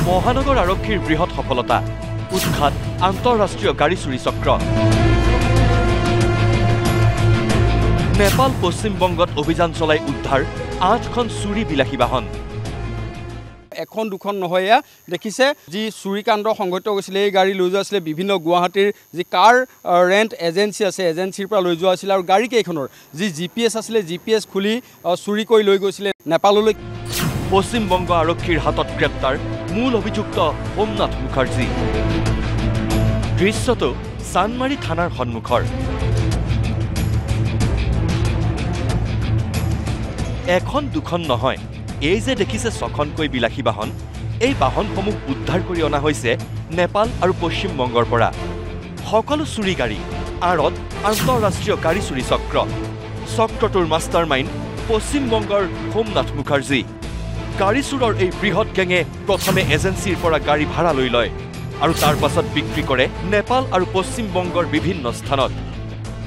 মহানগৰ আৰক্ষীৰ বৃহৎ সফলতা উৎখাত আন্তঃৰাষ্ট্ৰীয় গাড়ী চুৰি চক্ৰ নেপাল পশ্চিমবংগত অভিযান চলাই উদ্ধাৰ 8খন চুৰি বিলাসী বাহন এখন দুখন নহয় এয়া দেখিছে যি চুৰিকাণ্ড সংঘটিত হৈছিল এই গাড়ী লৈ যোৱা আছিল বিভিন্ন গুৱাহাটীৰ যি কাৰ ৰেণ্ট এজেঞ্চি আছে এজেঞ্চিৰ পৰা লৈ যোৱা আছিল আৰু গাড়ী কেইখনৰ যি জিপিএছ আছিলে জিপিএছ খুলি চুৰি কৰি লৈ গৈছিলে নেপাললৈ পশ্চিমবংগ আৰক্ষীৰ হাতত গ্ৰেপ্তাৰ মূল অভিযুক্ত সোমনাথ মুখাৰ্জী দৃশ্যটো চানমাৰী থানাৰ সন্মুখৰ এখন দুখন নহয় এই যে দেখিছে ছখনকৈ বিলাসী বাহন এই বাহনসমূহ উদ্ধাৰ কৰি অনা হৈছে নেপাল আৰু পশ্চিমবংগৰ পৰা সকলো চুৰি গাড়ী আঁৰত আন্তঃৰাষ্ট্ৰীয় গাড়ী চুৰি চক্ৰটোৰ মাষ্টাৰ মাইণ্ড পশ্চিমবংগৰ সোমনাথ মুখাৰ্জী গাড়ী চুৰৰ এই বৃহৎ গেঙে প্ৰথমে এজেঞ্চিৰ পৰা গাড়ী ভাড়া লৈ লয় আৰু তাৰ পাছত বিক্ৰী কৰে নেপাল আৰু পশ্চিমবংগৰ বিভিন্ন স্থানত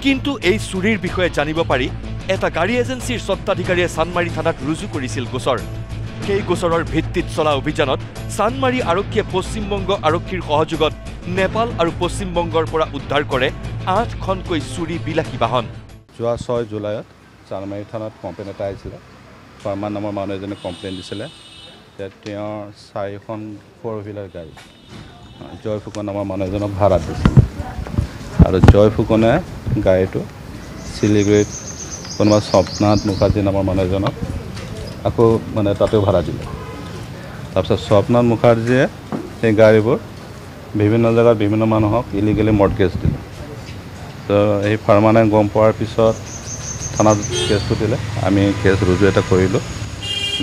কিন্তু এই চুৰিৰ বিষয়ে জানিব পাৰি এটা গাড়ী এজেঞ্চিৰ স্বত্বাধিকাৰীয়ে চানমাৰী থানাত ৰুজু কৰিছিল গোচৰ সেই গোচৰৰ ভিত্তিত চলা অভিযানত চানমাৰী আৰক্ষীয়ে পশ্চিমবংগ আৰক্ষীৰ সহযোগত নেপাল আৰু পশ্চিমবংগৰ পৰা উদ্ধাৰ কৰে 8খনকৈ চুৰি বিলাসী বাহন যোৱা 6 জুলাইত চানমাৰী থানাত কমপ্লেইন এটা আহিছিলে ফাৰ্মান নামৰ মানুহ এজনে কমপ্লেইন দিছিলে যে তেওঁৰ 4খন 4-হুইলাৰ গাড়ী জয় ফুকন নামৰ মানুহ এজনক ভাড়া দিছিল আৰু জয় ফুকনে গাড়ীটো শিলিগুৰিত কোনোবা স্বপ্নাথ মুখাৰ্জী নামৰ মানুহ এজনক আকৌ মানে তাতেও ভাড়া দিলে তাৰপিছত স্বপ্নাথ মুখাৰ্জীয়ে সেই গাড়ীবোৰ বিভিন্ন জেগাত বিভিন্ন মানুহক ইলিগেলি মৰ্টগেজ দিলে তো এই ফাৰ্মানে গম পোৱাৰ পিছত থানাত কেছটো দিলে আমি কেছ ৰুজু এটা কৰিলোঁ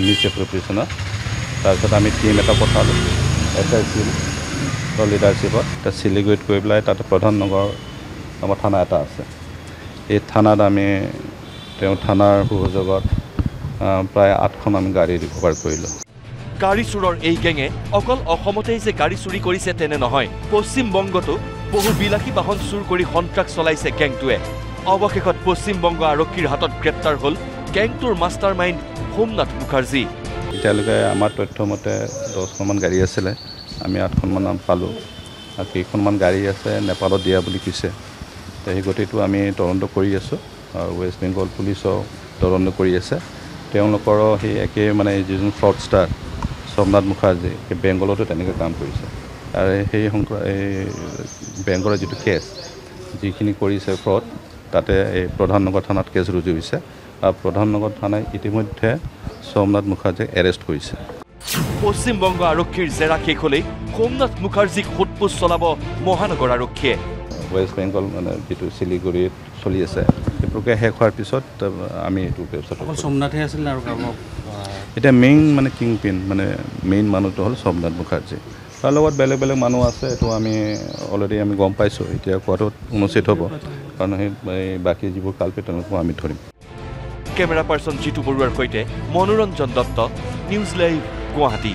মিছ এপ্ৰপ্ৰিয়েশ্যনত তাৰপিছত আমি টিম এটা পঠালোঁ SIC লিডাৰশ্বিপত এটা শিলিগুৰিত গৈ পেলাই তাতে প্ৰধান নগৰ নামৰ থানা এটা আছে এই থানাত আমি তেওঁ থানাৰ সহযোগত প্ৰায় 8খন আমি গাড়ী ৰিকভাৰ কৰিলোঁ গাড়ী চুৰৰ এই গেঙে অকল অসমতেই যে গাড়ী চুৰি কৰিছে তেনে নহয় পশ্চিমবংগতো বহু বিলাসী বাহন চুৰ কৰি সন্ত্ৰাস চলাইছে গেংটোৱে অৱশেষত পশ্চিমবংগ আৰক্ষীৰ হাতত গ্ৰেপ্তাৰ হ'ল গেংটোৰ মাষ্টাৰ মাইণ্ড সোমনাথ মুখাৰ্জী এতিয়ালৈকে আমাৰ তথ্যমতে 10খনমান গাড়ী আছিলে আমি 8খনমান নাম পালোঁ আৰু কেইখনমান গাড়ী আছে নেপালত দিয়া বুলি কৈছে সেই গোটেইটো আমি তদন্ত কৰি আছোঁ আৰু ৱেষ্ট বেংগল পুলিচেও তদন্ত কৰি আছে তেওঁলোকৰো সেই একে মানে যিজন ফ্ৰডষ্টাৰ সোমনাথ মুখাৰ্জী সেই বেংগলতো তেনেকৈ কাম কৰিছে আৰু সেই বেংগলৰ যিটো কেছ যিখিনি কৰিছে ফ্ৰড তাতে এই প্ৰধান নগৰ থানাত কেছ ৰুজু হৈছে আৰু প্ৰধান নগৰ থানাই ইতিমধ্যে সোমনাথ মুখাৰ্জীক এৰেষ্ট কৰিছে পশ্চিমবংগ আৰক্ষীৰ জেৰা শেষ হ'লেই সোমনাথ মুখাৰ্জীক সোধপোছ চলাব মহানগৰ আৰক্ষীয়ে ৱেষ্ট বেংগল মানে যিটো শিলিগুৰিত চলি আছে সেই প্ৰক্ৰিয়া শেষ হোৱাৰ পিছত আমি এইটো ব্যৱস্থা সোমনাথে আছিল আৰু এতিয়া মেইন মানে কিং পিন মানে মেইন মানুহটো হ'ল সোমনাথ মুখাৰ্জী তাৰ লগত বেলেগ বেলেগ মানুহ আছে এইটো আমি অলৰেডি আমি গম পাইছোঁ এতিয়া কোৱাটোত অনুচিত হ'ব কাৰণ সেই বাকী যিবোৰ কালপিত তেওঁলোকো আমি ধৰিম কেমেৰা পাৰ্চন জিতু বৰুৱাৰ সৈতে মনোৰঞ্জন দত্ত নিউজ লাইভ গুৱাহাটী